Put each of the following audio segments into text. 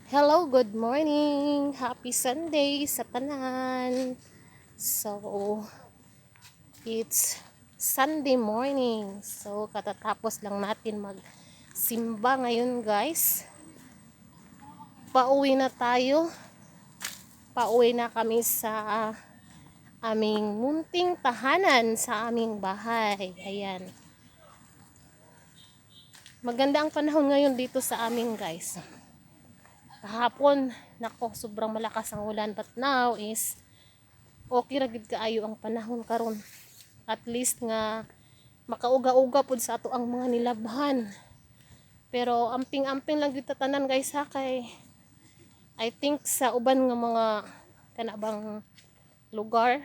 Hello, good morning. Happy Sunday sa tanan. So, it's Sunday morning. So, katatapos lang natin magsimba ngayon, guys. Pauwi na tayo. Pauwi na kami sa aming munting tahanan sa aming bahay. Ayan. Maganda ang panahon ngayon dito sa amin, guys. Kahapon, nako, sobrang malakas ang ulan. But now is okay ra gid kaayo ang panahon karon. At least nga makauga-uga pud sa ato ang mga nilabhan. Pero amping-amping lang gid tanan, guys, ha, kay I think sa uban nga mga kanabang lugar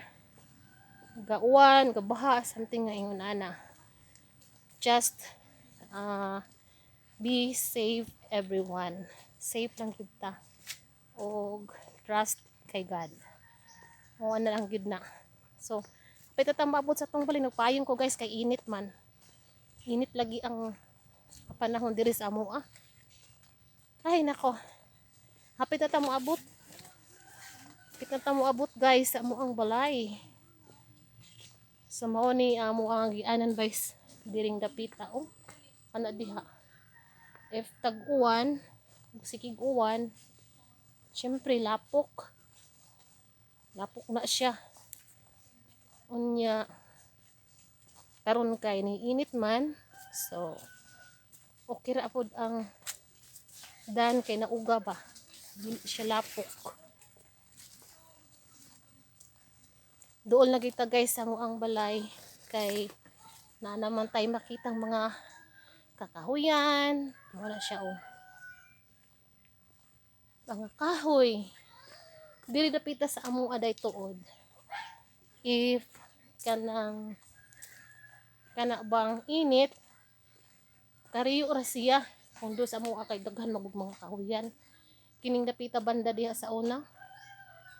gauwan, gabaha, something nga ingon ana. Just be safe, everyone. Safe lang gid ta. Og trust kay God. O na lang gid na. So, pwede ta maabot sa tong bali nagpayong ko, guys, kay init man. Init lagi ang panahon diri sa amo, ah. Ay nako. Hapit na ta mo abot. Hapit na ta mo abot, guys, sa amo ang balay. Sa mao ni amo ang gianan, guys, diring dapita, oh. Ana diha. If tag-uwan, sikig uwan, syempre lapok. Lapok na siya. Unya karon kay ni init man. So okay ra pod ang dan kay nauga ba. Dili siya lapok. Dool na kita, guys, ang ang balay kay na naman tay makitang mga kakahuyan. Wala siya, oh. Mga kahoy. Dili dapita sa amo aday tuod. If kana bang init, kariyo ra siya. Kung do sa amo kay daghan magug mga kahuyan. Kining dapita banda diha sa una.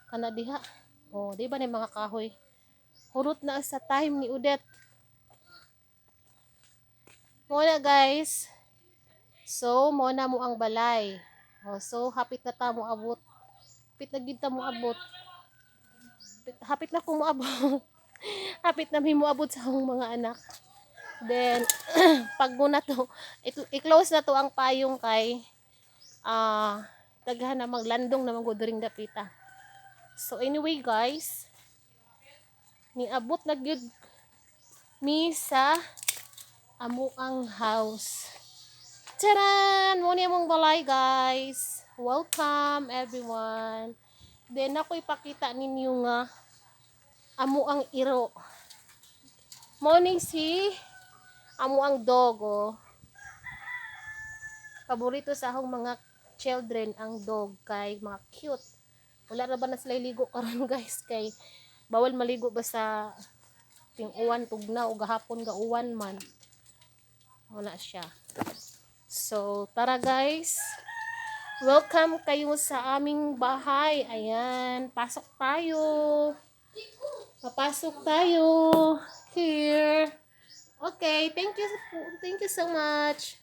Kana diha. Oh, di ba ni mga kahoy? Hurot na sa time ni Udet. Muna, guys. So, muna mo ang balay. Oh, so hapit na ta mo abot. Hapit na gid ta mo abot. Hapit na ko mo abot. Hapit na mi mo abot sa akong mga anak. Then pag muna to, i-close na to ang payong kay daghan na maglandong na magudring dapita. So anyway, guys, niabot na gyud mi sa amuang house. Taran! Muna mong balay, guys. Welcome, everyone. Then ako ipakita ninyo nga amuang iro. Morning si amuang dogo. Paborito sa akong mga children ang dog kay mga cute. Wala ra ba na sila ligo karon, guys, kay bawal maligo ba sa ting-uwan tugnaw o gahapon gauwan man. Wala siya. So, tara, guys. Welcome kayo sa aming bahay. Ayan, pasok tayo. Papasok tayo. Here. Okay, thank you so much.